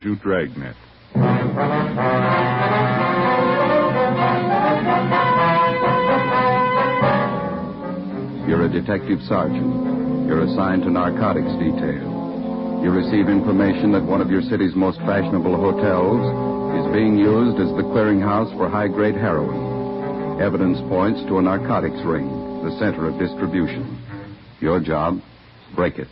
to Dragnet. You're a detective sergeant. You're assigned to narcotics detail. You receive information that one of your city's most fashionable hotels is being used as the clearinghouse for high-grade heroin. Evidence points to a narcotics ring, the center of distribution. Your job, break it.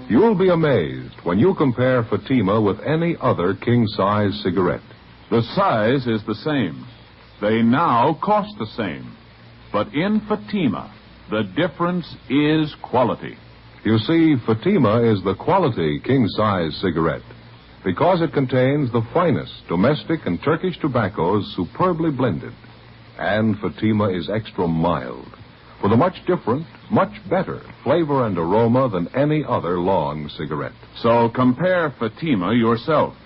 You'll be amazed when you compare Fatima with any other king-size cigarette. The size is the same. They now cost the same. But in Fatima, the difference is quality. You see, Fatima is the quality king-size cigarette because it contains the finest domestic and Turkish tobaccos superbly blended. And Fatima is extra mild, with a much different, much better flavor and aroma than any other long cigarette. So compare Fatima yourself.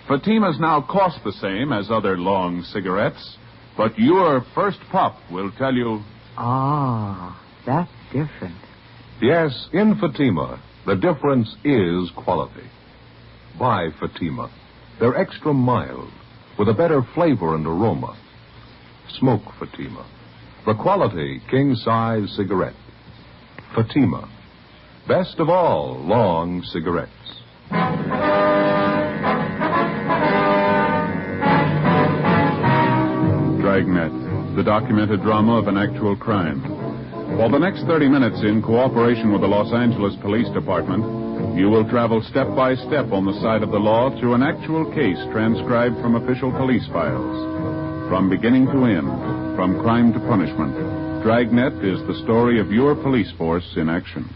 Fatimas now cost the same as other long cigarettes, but your first puff will tell you... Ah, that's different. Yes, in Fatima, the difference is quality. Buy Fatima. They're extra mild, with a better flavor and aroma. Smoke Fatima. The quality king-size cigarette. Fatima. Best of all long cigarettes. Dragnet, the documented drama of an actual crime. For the next 30 minutes, in cooperation with the Los Angeles Police Department, you will travel step by step on the side of the law through an actual case transcribed from official police files. From beginning to end, from crime to punishment, Dragnet is the story of your police force in action.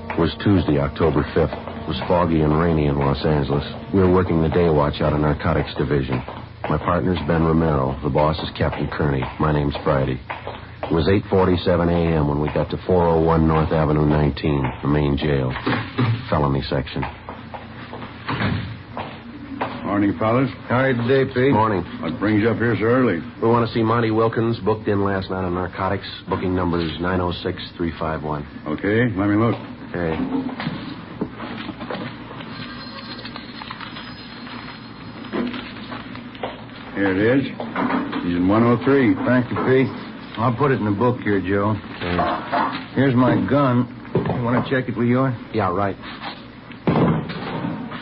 It was Tuesday, October 5th. It was foggy and rainy in Los Angeles. We were working the day watch out of Narcotics Division. My partner's Ben Romero. The boss is Captain Kearney. My name's Friday. It was 8:47 a.m. when we got to 401 North Avenue 19, the main jail. Felony section. Morning, fellas. How are you today, Pete? Morning. What brings you up here so early? We want to see Monty Wilkins, booked in last night on narcotics. Booking number is 906351. Okay, let me look. Okay. Here it is. He's in 103. Thank you, Pete. I'll put it in the book here, Joe. Okay. Here's my gun. You want to check it with yours? Yeah, right.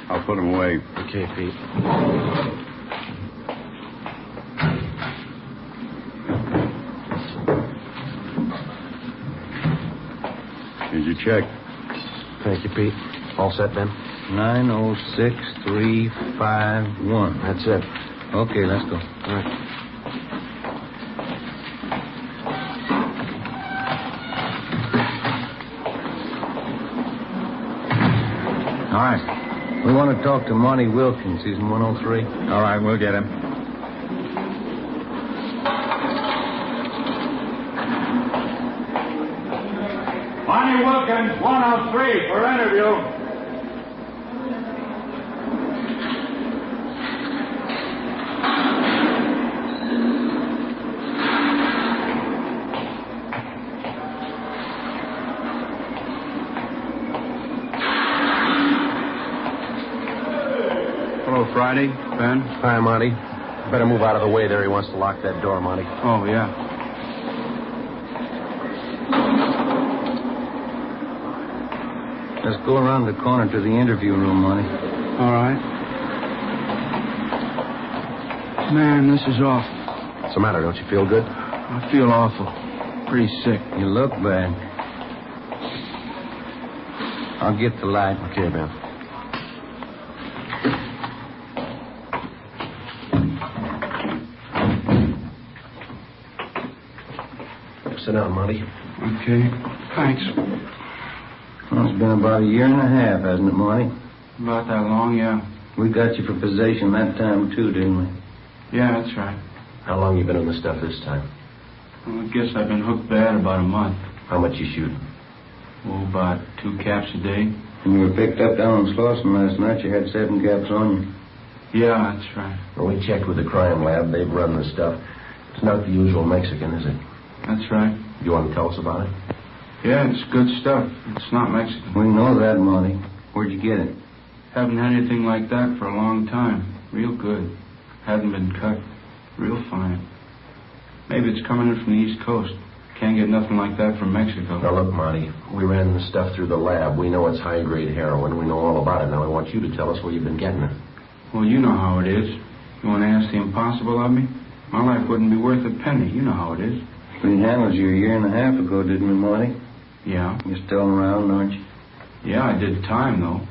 I'll put him away. Okay, Pete. Here's your check. Thank you, Pete. All set, Ben? 906351. That's it. Okay, let's go. All right. All right. We want to talk to Monty Wilkins. He's in 103. All right, we'll get him. Monty Wilkins, 103 for interview. Hello, Friday. Ben? Hi, Monty. Better move out of the way there. He wants to lock that door, Monty. Oh, yeah. Let's go around the corner to the interview room, Monty. All right. Man, this is awful. What's the matter? Don't you feel good? I feel awful. Pretty sick. You look bad. I'll get the light. Okay, Ben. Sit down, Monty. Okay. Thanks. Well, it's been about a year and a half, hasn't it, Monty? About that long, yeah. We got you for possession that time, too, didn't we? Yeah, that's right. How long you been on this stuff this time? Well, I guess I've been hooked bad about a month. How much you shoot? Oh, about 2 caps a day. When you were picked up down in Slauson last night, you had 7 caps on you. Yeah, that's right. Well, we checked with the crime lab. They've run the stuff. It's not the usual Mexican, is it? That's right. You want to tell us about it? Yeah, it's good stuff. It's not Mexican. We know that, Monty. Where'd you get it? Haven't had anything like that for a long time. Real good. Hadn't been cut. Real fine. Maybe it's coming in from the East Coast. Can't get nothing like that from Mexico. Now, look, Monty, we ran the stuff through the lab. We know it's high-grade heroin. We know all about it. Now, we want you to tell us where you've been getting it. Well, you know how it is. You want to ask the impossible of me? My life wouldn't be worth a penny. You know how it is. We handled you a year and a half ago, didn't we, Monty? Yeah. You're still around, aren't you? Yeah, I did time, though.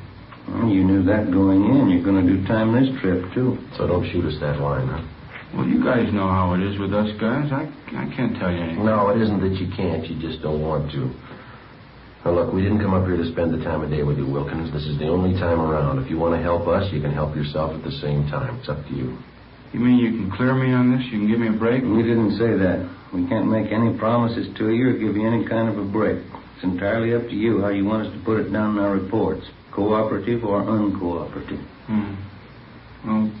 Well, you knew that going in. You're going to do time this trip, too. So don't shoot us that line, huh? Well, you guys know how it is with us guys. I can't tell you anything. No, it isn't that you can't. You just don't want to. Now, look, we didn't come up here to spend the time of day with you, Wilkins. This is the only time around. If you want to help us, you can help yourself at the same time. It's up to you. You mean you can clear me on this? You can give me a break? We didn't say that. We can't make any promises to you or give you any kind of a break. It's entirely up to you how you want us to put it down in our reports. Cooperative or uncooperative. Well,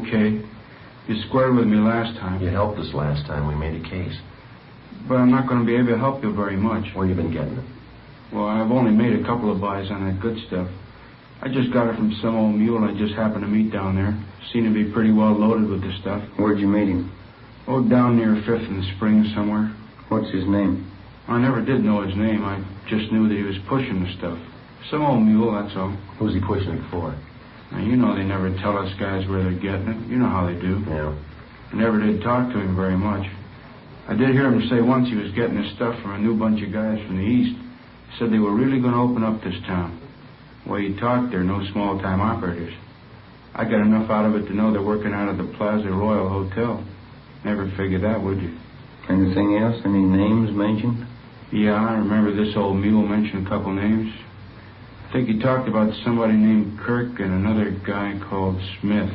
okay. You squared with me last time. You helped us last time. We made a case. But I'm not going to be able to help you very much. Where you been getting it? Well, I've only made a couple of buys on that good stuff. I just got it from some old mule I just happened to meet down there. Seemed to be pretty well loaded with the stuff. Where'd you meet him? Oh, down near 5th and Spring somewhere. What's his name? I never did know his name. I just knew that he was pushing the stuff. Some old mule, that's all. Who's he pushing it for? Now, you know they never tell us guys where they're getting it. You know how they do. Yeah. I never did talk to him very much. I did hear him say once he was getting his stuff from a new bunch of guys from the East. Said they were really going to open up this town. The way he talked, they're no small-time operators. I got enough out of it to know they're working out of the Plaza Royal Hotel. Never figured that, would you? Anything else? Any names mentioned? Yeah, I remember this old mule mentioned a couple names. I think he talked about somebody named Kirk and another guy called Smith.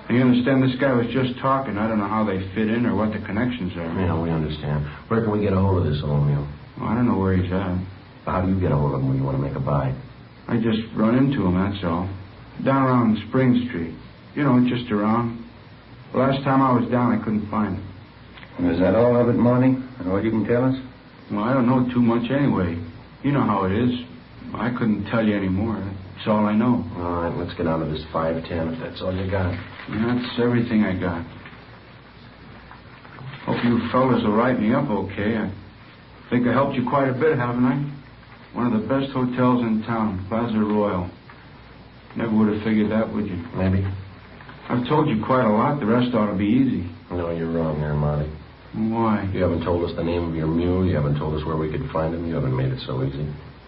And you understand, this guy was just talking. I don't know how they fit in or what the connections are. Yeah, we understand. Where can we get a hold of this old mule? Well, I don't know where he's at. How do you get a hold of him when you want to make a buy? I just run into him, that's all. Down around Spring Street. You know, just around. The last time I was down, I couldn't find him. And is that all of it, Monty? And what you can tell us? Well, I don't know too much anyway. You know how it is. I couldn't tell you any more. That's all I know. All right, let's get on to this 510 if that's all you got. Yeah, that's everything I got. Hope you fellas will write me up okay. I think I helped you quite a bit, haven't I? One of the best hotels in town, Plaza Royal. Never would have figured that, would you? Maybe. I've told you quite a lot. The rest ought to be easy. No, you're wrong there, Monty. Why? You haven't told us the name of your mule. You haven't told us where we could find him. You haven't made it so easy.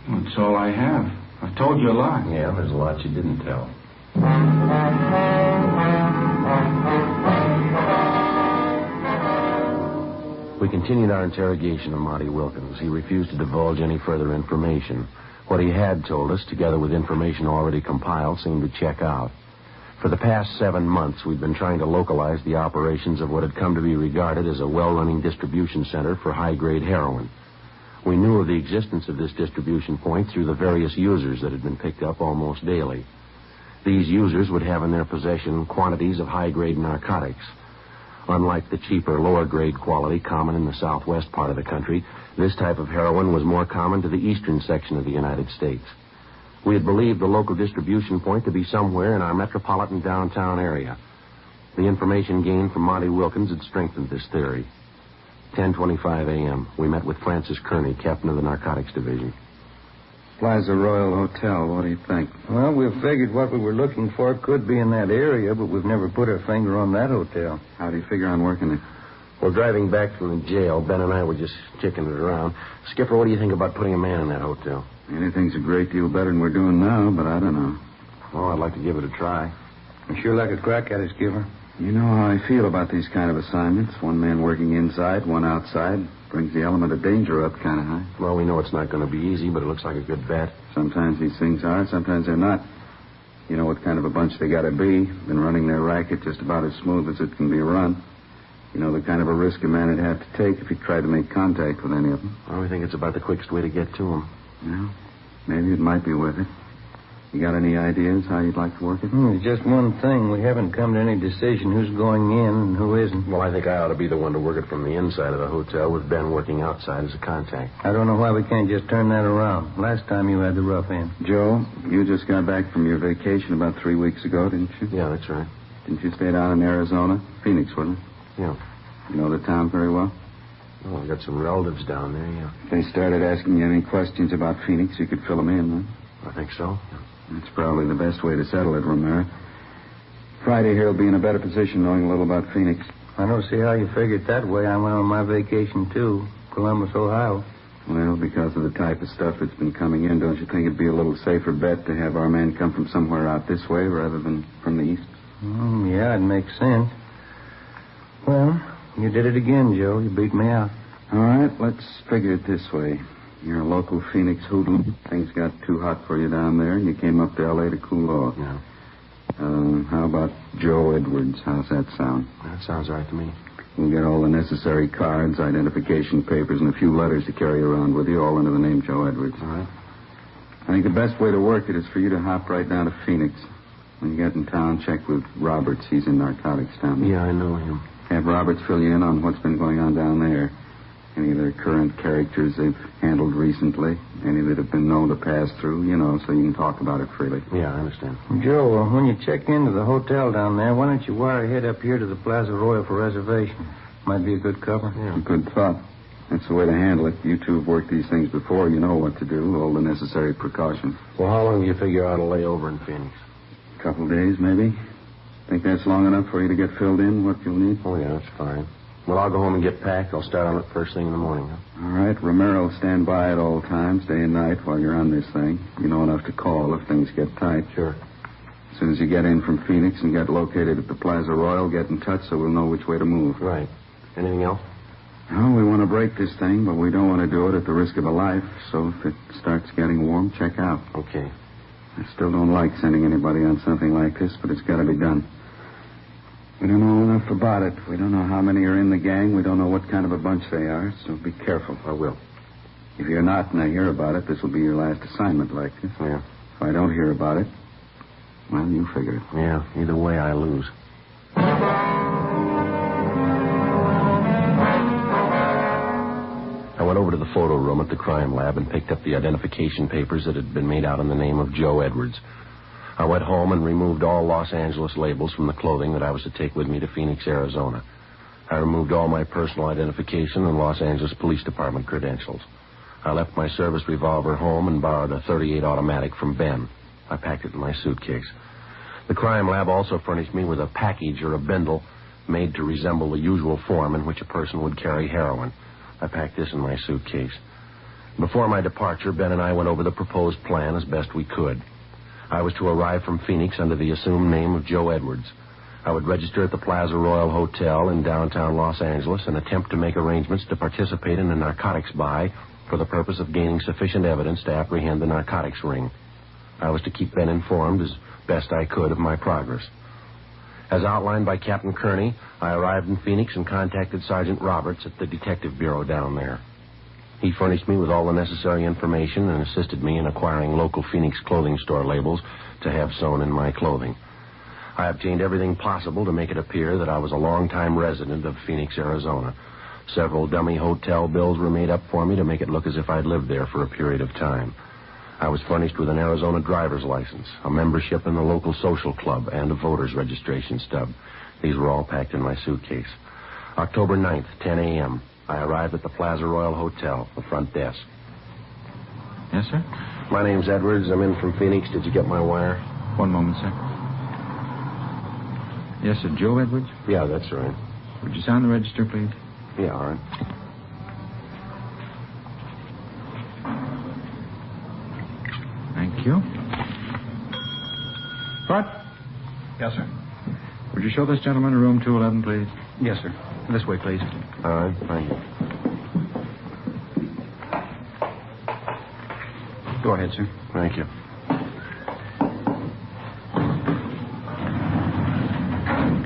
Well, that's all I have. I've told you a lot. Yeah, there's a lot you didn't tell. We continued our interrogation of Monty Wilkins. He refused to divulge any further information. What he had told us, together with information already compiled, seemed to check out. For the past 7 months, we'd been trying to localize the operations of what had come to be regarded as a well-running distribution center for high-grade heroin. We knew of the existence of this distribution point through the various users that had been picked up almost daily. These users would have in their possession quantities of high-grade narcotics. Unlike the cheaper, lower-grade quality common in the southwest part of the country, this type of heroin was more common to the eastern section of the United States. We had believed the local distribution point to be somewhere in our metropolitan downtown area. The information gained from Monty Wilkins had strengthened this theory. 10:25 a.m. We met with Francis Kearney, captain of the Narcotics Division. Plaza Royal Hotel, what do you think? Well, we've figured what we were looking for could be in that area, but we've never put our finger on that hotel. How do you figure on working it? Well, driving back from the jail, Ben and I were just kicking it around. Skipper, what do you think about putting a man in that hotel? Anything's a great deal better than we're doing now, but I don't know. Oh, I'd like to give it a try. You sure like a crack at it, Skipper? You know how I feel about these kind of assignments. One man working inside, one outside. Brings the element of danger up kind of high. Well, we know it's not going to be easy, but it looks like a good bet. Sometimes these things are, sometimes they're not. You know what kind of a bunch they got to be. Been running their racket just about as smooth as it can be run. You know the kind of a risk a man would have to take if he tried to make contact with any of them. Well, we think it's about the quickest way to get to them. Well, maybe it might be worth it. You got any ideas how you'd like to work it? There's just one thing. We haven't come to any decision who's going in and who isn't. Well, I think I ought to be the one to work it from the inside of the hotel with Ben working outside as a contact. I don't know why we can't just turn that around. Last time you had the rough end. Joe, you just got back from your vacation about 3 weeks ago, didn't you? Yeah, that's right. Didn't you stay down in Arizona? Phoenix, wasn't it? Yeah. You know the town very well? Oh, I've got some relatives down there, yeah. If they started asking you any questions about Phoenix, you could fill them in, huh? I think so. That's probably the best way to settle it, Romero. Friday here will be in a better position knowing a little about Phoenix. I don't see how you figured that way. I went on my vacation, too. Columbus, Ohio. Well, because of the type of stuff that's been coming in, don't you think it'd be a little safer bet to have our man come from somewhere out this way rather than from the east? Yeah, it makes sense. Well, you did it again, Joe. You beat me out. All right, let's figure it this way. You're a local Phoenix hoodlum. Things got too hot for you down there, and you came up to L.A. to cool off. Yeah. How about Joe Edwards? How's that sound? That sounds right to me. We'll get all the necessary cards, identification papers, and a few letters to carry around with you, all under the name Joe Edwards. All right. I think the best way to work it is for you to hop right down to Phoenix. When you get in town, check with Roberts. He's in narcotics down there. Yeah, I know him. Have Roberts fill you in on what's been going on down there. Any of their current characters they've handled recently. Any that have been known to pass through, so you can talk about it freely. Yeah, I understand. Joe, when you check into the hotel down there, why don't you wire ahead up here to the Plaza Royal for reservation? Might be a good cover. Yeah. Good thought. That's the way to handle it. You two have worked these things before. You know what to do. All the necessary precautions. Well, how long do you figure out to lay over in Phoenix? A couple days, maybe. Think that's long enough for you to get filled in, what you'll need? Oh, yeah, that's fine. Well, I'll go home and get packed. I'll start on it first thing in the morning. Huh? All right. Romero will stand by at all times, day and night, while you're on this thing. You know enough to call if things get tight. Sure. As soon as you get in from Phoenix and get located at the Plaza Royal, get in touch so we'll know which way to move. Right. Anything else? Oh, we want to break this thing, but we don't want to do it at the risk of a life. So if it starts getting warm, check out. Okay. I still don't like sending anybody on something like this, but it's got to be done. We don't know enough about it. We don't know how many are in the gang. We don't know what kind of a bunch they are, so be careful. I will. If you're not and I hear about it, this will be your last assignment like this. Yeah. If I don't hear about it, well, you figure it. Yeah, either way I lose. I went over to the photo room at the crime lab and picked up the identification papers that had been made out in the name of Joe Edwards. I went home and removed all Los Angeles labels from the clothing that I was to take with me to Phoenix, Arizona. I removed all my personal identification and Los Angeles Police Department credentials. I left my service revolver home and borrowed a .38 automatic from Ben. I packed it in my suitcase. The crime lab also furnished me with a package or a bindle made to resemble the usual form in which a person would carry heroin. I packed this in my suitcase. Before my departure, Ben and I went over the proposed plan as best we could. I was to arrive from Phoenix under the assumed name of Joe Edwards. I would register at the Plaza Royal Hotel in downtown Los Angeles and attempt to make arrangements to participate in a narcotics buy for the purpose of gaining sufficient evidence to apprehend the narcotics ring. I was to keep Ben informed as best I could of my progress. As outlined by Captain Kearney, I arrived in Phoenix and contacted Sergeant Roberts at the Detective Bureau down there. He furnished me with all the necessary information and assisted me in acquiring local Phoenix clothing store labels to have sewn in my clothing. I obtained everything possible to make it appear that I was a long-time resident of Phoenix, Arizona. Several dummy hotel bills were made up for me to make it look as if I'd lived there for a period of time. I was furnished with an Arizona driver's license, a membership in the local social club, and a voter's registration stub. These were all packed in my suitcase. October 9th, 10 a.m., I arrived at the Plaza Royal Hotel, the front desk. Yes, sir? My name's Edwards. I'm in from Phoenix. Did you get my wire? One moment, sir. Yes, sir. Joe Edwards? Yeah, that's right. Would you sign the register, please? Yeah, all right. Thank you. What? Yes, sir. Would you show this gentleman to room 211, please? Yes, sir. This way, please. All right, thank you. Go ahead, sir. Thank you.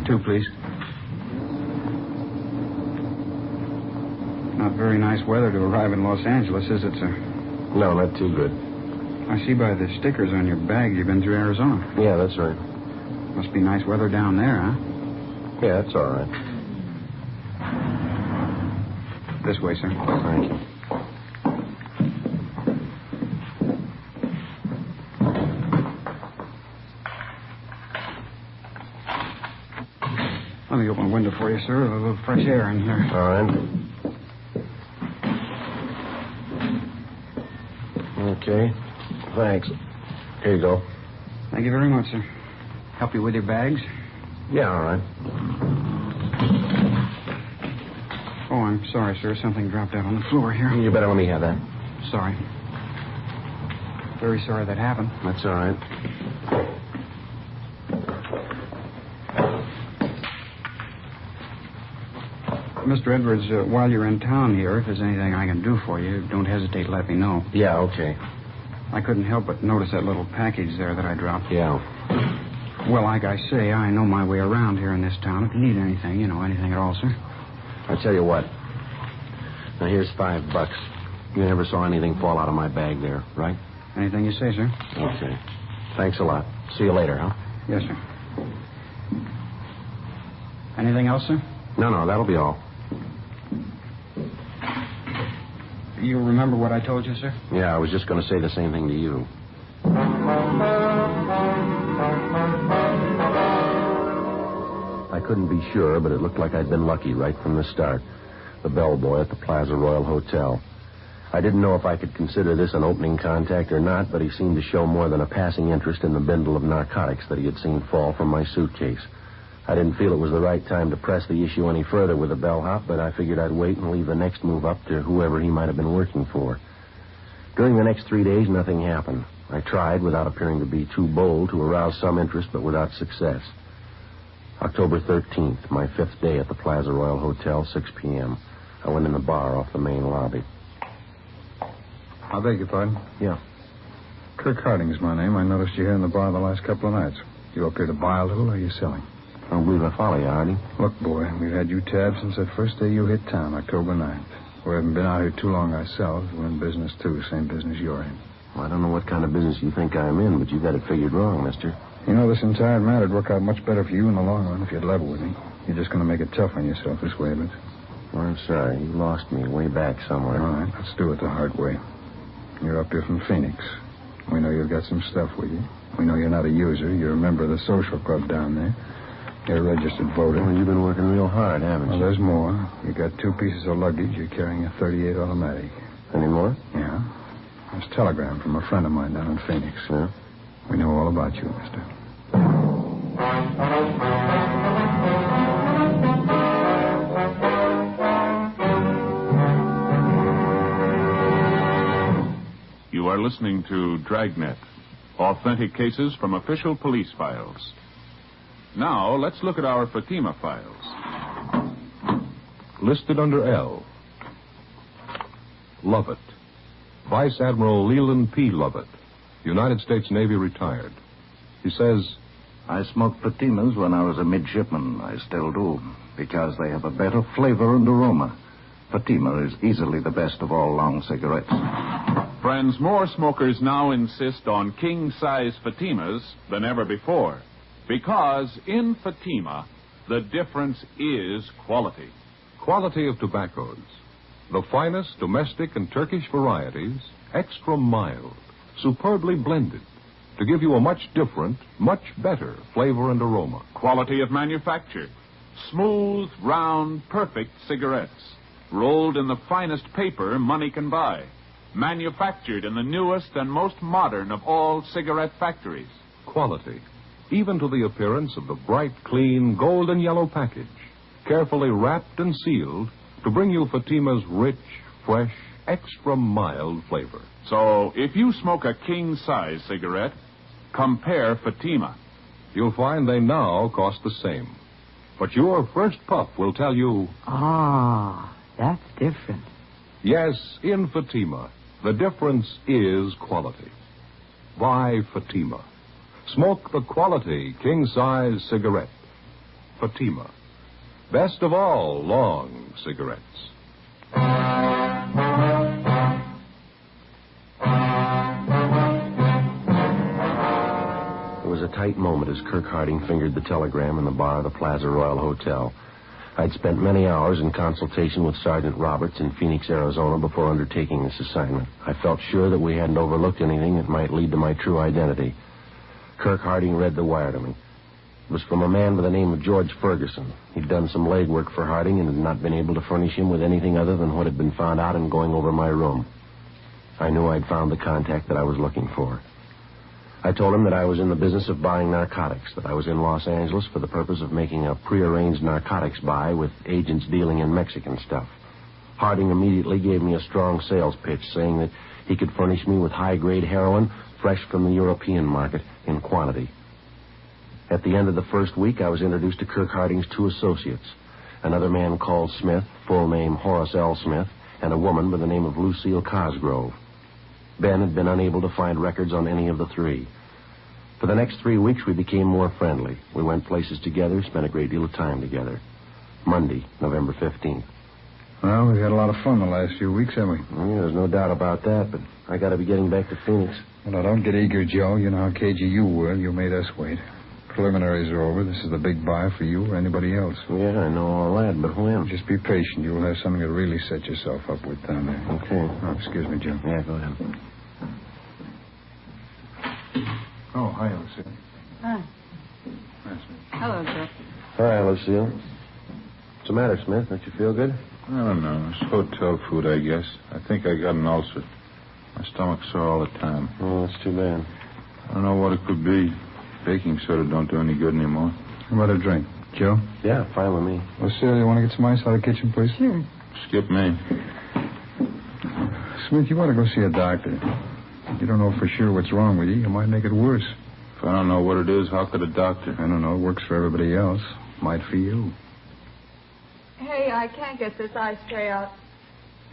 Two, please. Not very nice weather to arrive in Los Angeles, is it, sir? No, not too good. I see by the stickers on your bag you've been through Arizona. Yeah, that's right. Must be nice weather down there, huh? Yeah, that's all right. This way, sir. Thank you. Let me open the window for you, sir. A little fresh air in here. All right. Okay. Thanks. Here you go. Thank you very much, sir. Help you with your bags? Yeah, all right. Oh, I'm sorry, sir. Something dropped out on the floor here. You better let me have that. Sorry. Very sorry that happened. That's all right. Mr. Edwards, while you're in town here, if there's anything I can do for you, don't hesitate to let me know. Yeah, okay. I couldn't help but notice that little package there that I dropped. Yeah. Well, like I say, I know my way around here in this town. If you need anything, anything at all, sir. I tell you what. Now, here's $5. You never saw anything fall out of my bag there, right? Anything you say, sir. Okay. Thanks a lot. See you later, huh? Yes, sir. Anything else, sir? No, that'll be all. You remember what I told you, sir? Yeah, I was just going to say the same thing to you. I couldn't be sure, but it looked like I'd been lucky right from the start. The bellboy at the Plaza Royal Hotel. I didn't know if I could consider this an opening contact or not, but he seemed to show more than a passing interest in the bundle of narcotics that he had seen fall from my suitcase. I didn't feel it was the right time to press the issue any further with the bellhop, but I figured I'd wait and leave the next move up to whoever he might have been working for. During the next 3 days, nothing happened. I tried, without appearing to be too bold, to arouse some interest, but without success. October 13th, my 5th day at the Plaza Royal Hotel, 6 p.m. I went in the bar off the main lobby. I beg your pardon? Yeah. Kirk Harding's my name. I noticed you here in the bar the last couple of nights. You up here to buy a little, or are you selling? I don't believe I follow you, Harding. Look, boy, we've had you tabbed since that first day you hit town, October 9th. We haven't been out here too long ourselves. We're in business, too. Same business you're in. Well, I don't know what kind of business you think I'm in, but you've got it figured wrong, mister. You know, this entire matter would work out much better for you in the long run if you'd level with me. You're just going to make it tough on yourself this way, but... Well, I'm sorry. You lost me way back somewhere. All right, let's do it the hard way. You're up here from Phoenix. We know you've got some stuff with you. We know you're not a user. You're a member of the social club down there. You're a registered voter. Well, you've been working real hard, haven't you? Well, there's more. You got 2 pieces of luggage. You're carrying a .38 automatic. Any more? Yeah. There's a telegram from a friend of mine down in Phoenix. Yeah? We know all about you, mister. You are listening to Dragnet, authentic cases from official police files. Now, let's look at our Fatima files. Listed under L. Lovett. Vice Admiral Leland P. Lovett, United States Navy, retired. He says, I smoked Fatimas when I was a midshipman. I still do, because they have a better flavor and aroma. Fatima is easily the best of all long cigarettes. Friends, more smokers now insist on king-size Fatimas than ever before. Because in Fatima, the difference is quality. quality of tobaccos. The finest domestic and Turkish varieties, extra mild, superbly blended, to give you a much different, much better flavor and aroma. Quality of manufacture. Smooth, round, perfect cigarettes. Rolled in the finest paper money can buy. Manufactured in the newest and most modern of all cigarette factories. Quality, even to the appearance of the bright, clean, gold and yellow package, carefully wrapped and sealed to bring you Fatima's rich, fresh, extra mild flavor. So, if you smoke a king-size cigarette, compare Fatima. You'll find they now cost the same. But your first puff will tell you... Ah, that's different. Yes, in Fatima, the difference is quality. Buy Fatima. Smoke the quality king-size cigarette. Fatima. Best of all long cigarettes. tight moment as Kirk Harding fingered the telegram in the bar of the Plaza Royal Hotel. I'd spent many hours in consultation with Sergeant Roberts in Phoenix, Arizona before undertaking this assignment. I felt sure that we hadn't overlooked anything that might lead to my true identity. Kirk Harding read the wire to me. It was from a man by the name of George Ferguson. He'd done some legwork for Harding and had not been able to furnish him with anything other than what had been found out in going over my room. I knew I'd found the contact that I was looking for. I told him that I was in the business of buying narcotics, that I was in Los Angeles for the purpose of making a prearranged narcotics buy with agents dealing in Mexican stuff. Harding immediately gave me a strong sales pitch, saying that he could furnish me with high-grade heroin fresh from the European market in quantity. At the end of the first week, I was introduced to Kirk Harding's two associates, another man called Smith, full name Horace L. Smith, and a woman by the name of Lucille Cosgrove. Ben had been unable to find records on any of the three. For the next 3 weeks, we became more friendly. We went places together, spent a great deal of time together. Monday, November 15th. Well, we've had a lot of fun the last few weeks, haven't we? Yeah, there's no doubt about that, but I got to be getting back to Phoenix. Well, now, don't get eager, Joe. You know how cagey you were. You made us wait. Preliminaries are over. This is the big buy for you or anybody else. Yeah, I know all that, but when? Just be patient. You'll have something to really set yourself up with down there. Okay. Oh, excuse me, Joe. Yeah, go ahead. Oh, hi, Lucille. Hi. Nice. Hello, Joe. Hi, Lucille. What's the matter, Smith? Don't you feel good? I don't know. It's hotel food, I guess. I think I got an ulcer. My stomach's sore all the time. Oh, that's too bad. I don't know what it could be. Baking soda don't do any good anymore. How about a drink? Joe? Yeah, fine with me. Lucille, you want to get some ice out of the kitchen, please? Sure. Skip me. Smith, you ought to go see a doctor. You don't know for sure what's wrong with you. You might make it worse. If I don't know what it is, how could a doctor? I don't know. It works for everybody else. Might for you. Hey, I can't get this ice tray out.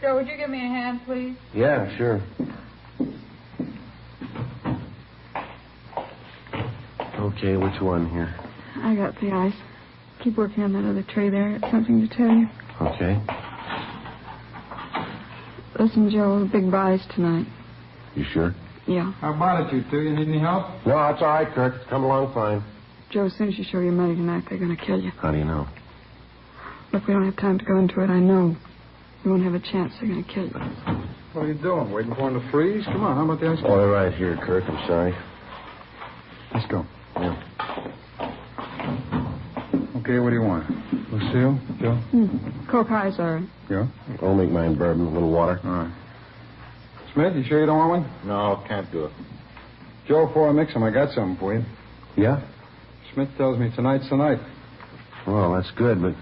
Joe, would you give me a hand, please? Yeah, sure. Okay, which one here? I got the ice. Keep working on that other tray there. It's something to tell you. Okay. Listen, Joe, the big buy's tonight. You sure? Yeah. How about it, you two? You need any help? No, it's all right, Kirk. It's come along fine. Joe, as soon as you show your money tonight, they're going to kill you. How do you know? Look, we don't have time to go into it. I know. You won't have a chance. They're going to kill you. What are you doing? Waiting for him to freeze? Come on, how about the ice cream? Oh, they're right here, Kirk. I'm sorry. Let's go. Yeah. Okay, what do you want? Lucille? Joe? Coke highs are right. Yeah? I'll make mine bourbon, a little water. All right. Smith, you sure you don't want one? No, can't do it. Joe, before I mix them, I got something for you. Yeah? Smith tells me tonight's the night. Well, that's good, but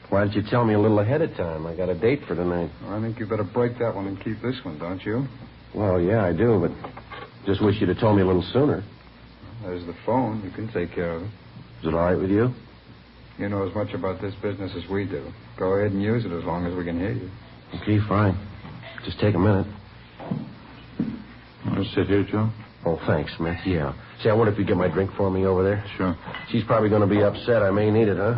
why didn't you tell me a little ahead of time? I got a date for tonight. Well, I think you better break that one and keep this one, don't you? Well, yeah, I do, but just wish you'd have told me a little sooner. There's the phone. You can take care of it. Is it all right with you? You know as much about this business as we do. Go ahead and use it as long as we can hear you. Okay, fine. Just take a minute. Want to sit here, Joe? Oh, thanks, Smith. Yeah. Say, I wonder if you'd get my drink for me over there. Sure. She's probably going to be upset. I may need it, huh?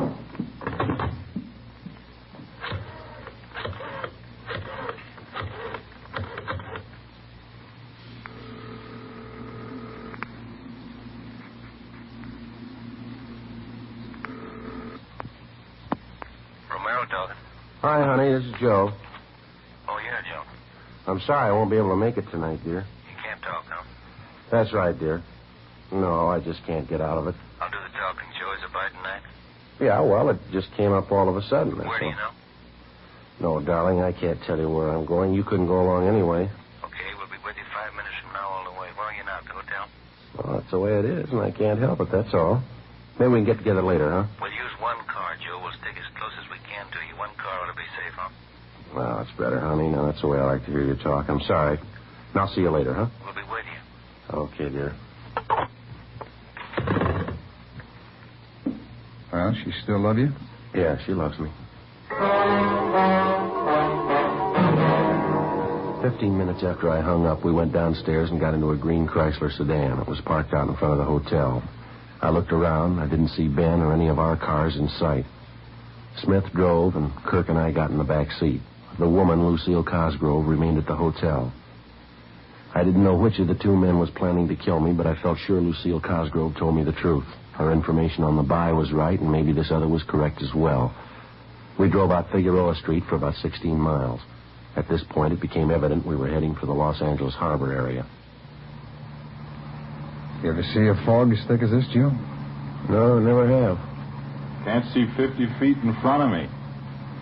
Romero talking. Hi, honey. This is Joe. Oh, yeah, Joe. I'm sorry I won't be able to make it tonight, dear. You can't talk, huh? That's right, dear. No, I just can't get out of it. I'll do the talking. Joe, is it by tonight? Yeah, well, it just came up all of a sudden. Where do you know? No, darling, I can't tell you where I'm going. You couldn't go along anyway. Okay, we'll be with you 5 minutes from now all the way. Where are you now? At the hotel? Well, that's the way it is, and I can't help it, that's all. Maybe we can get together later, huh? We'll use one car, Joe. We'll stick as close as we can to you. One car ought to be safe, huh? Well, that's better, honey. Now, that's the way I like to hear you talk. I'm sorry. And I'll see you later, huh? We'll be with you. Okay, dear. Well, she still love you? Yeah, she loves me. 15 minutes after I hung up, we went downstairs and got into a green Chrysler sedan. It was parked out in front of the hotel. I looked around. I didn't see Ben or any of our cars in sight. Smith drove, and Kirk and I got in the back seat. The woman, Lucille Cosgrove, remained at the hotel. I didn't know which of the two men was planning to kill me, but I felt sure Lucille Cosgrove told me the truth. Her information on the buy was right, and maybe this other was correct as well. We drove out Figueroa Street for about 16 miles. At this point, it became evident we were heading for the Los Angeles Harbor area. You ever see a fog as thick as this, Joe? No, never have. Can't see 50 feet in front of me.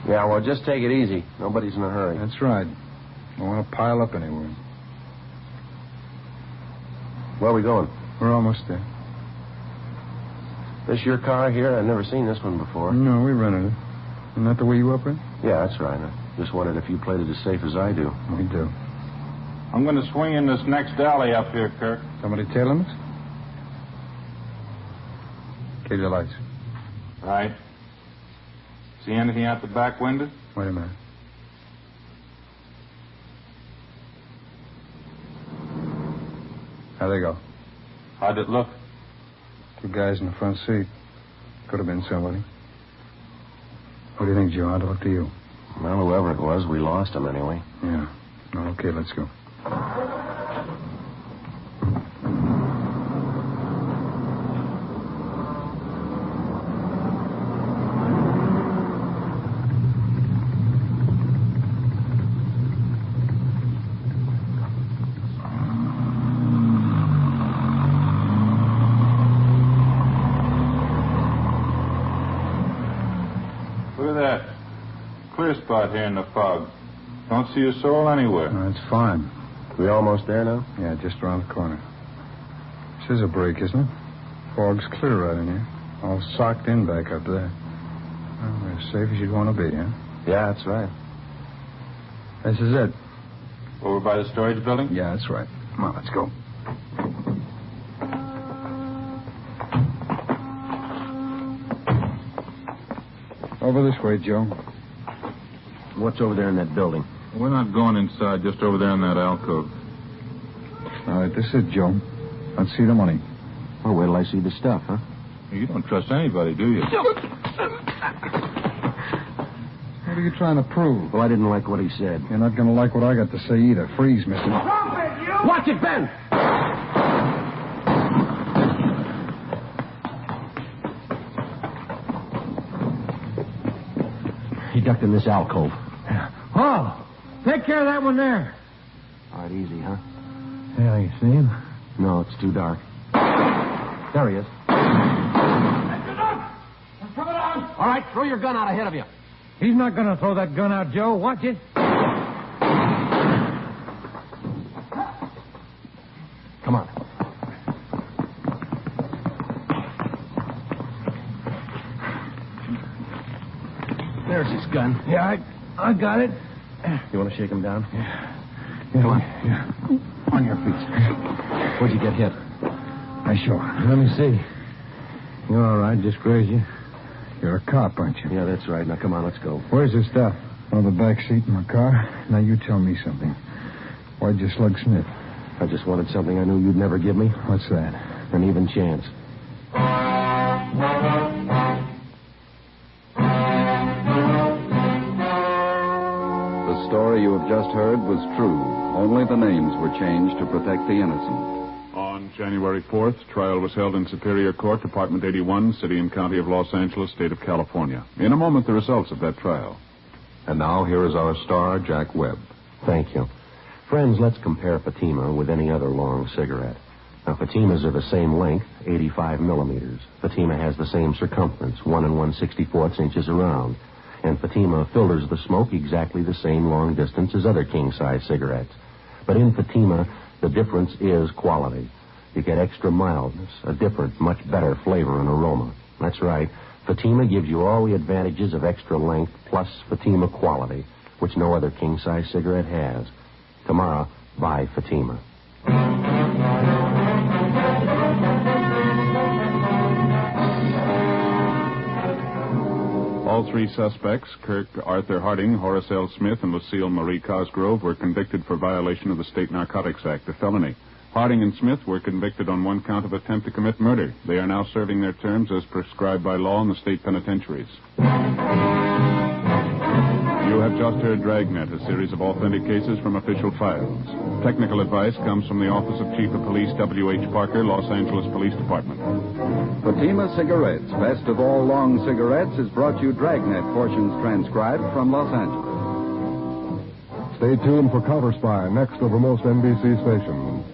Yeah, well, just take it easy. Nobody's in a hurry. That's right. Don't want to pile up anywhere. Where are we going? We're almost there. This your car here? I've never seen this one before. No, we rented it. Isn't that the way you operate? Yeah, that's right. I just wondered if you played it as safe as I do. We do. I'm going to swing in this next alley up here, Kirk. Somebody tailing us? Keep the lights. Right. See anything out the back window? Wait a minute. How'd they go? How'd it look? Two guys in the front seat. Could have been somebody. What do you think, Joe? How'd it look to you? Well, whoever it was, we lost him anyway. Yeah. Okay, let's go. Spot here in the fog. Don't see a soul anywhere. No, it's fine. We almost there now? Yeah, just around the corner. This is a break, isn't it? Fog's clear right in here. All socked in back up there. Well, we're as safe as you'd want to be, huh? Yeah, that's right. This is it. Over by the storage building? Yeah, that's right. Come on, let's go. Over this way, Joe. What's over there in that building? We're not going inside, just over there in that alcove. All right, this is it, Joe. Let's see the money. Well, wait till I see the stuff, huh? You don't trust anybody, do you? What are you trying to prove? Well, I didn't like what he said. You're not going to like what I got to say either. Freeze, mister. Stop it, you! Watch it, Ben! He ducked in this alcove. Oh, take care of that one there. All right, easy, huh? Yeah, you see him? No, it's too dark. There he is. All right, throw your gun out ahead of you. He's not going to throw that gun out, Joe. Watch it. Come on. There's his gun. Yeah, I got it. You want to shake him down? Yeah. Come on. Yeah. On your feet. Where'd you get hit? I sure. Let me see. You're all right, just crazy. You're a cop, aren't you? Yeah, that's right. Now, come on, let's go. Where's the stuff? On the back seat in my car. Now, you tell me something. Why'd you slug Smith? I just wanted something I knew you'd never give me. What's that? An even chance. The story you have just heard was true. Only the names were changed to protect the innocent. On January 4th, trial was held in Superior Court, Department 81, City and County of Los Angeles, State of California. In a moment, the results of that trial. And now, here is our star, Jack Webb. Thank you. Friends, let's compare Fatima with any other long cigarette. Now, Fatimas are the same length, 85 millimeters. Fatima has the same circumference, 1 1/64 inches around. And Fatima filters the smoke exactly the same long distance as other king-size cigarettes. But in Fatima, the difference is quality. You get extra mildness, a different, much better flavor and aroma. That's right. Fatima gives you all the advantages of extra length plus Fatima quality, which no other king-size cigarette has. Tomorrow, buy Fatima. All three suspects, Kirk Arthur Harding, Horace L. Smith, and Lucille Marie Cosgrove, were convicted for violation of the State Narcotics Act, a felony. Harding and Smith were convicted on one count of attempt to commit murder. They are now serving their terms as prescribed by law in the state penitentiaries. You You have just heard Dragnet, a series of authentic cases from official files. Technical advice comes from the Office of Chief of Police W.H. Parker, Los Angeles Police Department. Fatima Cigarettes, best of all long cigarettes, has brought you Dragnet portions transcribed from Los Angeles. Stay tuned for Counter Spy, next over most NBC stations.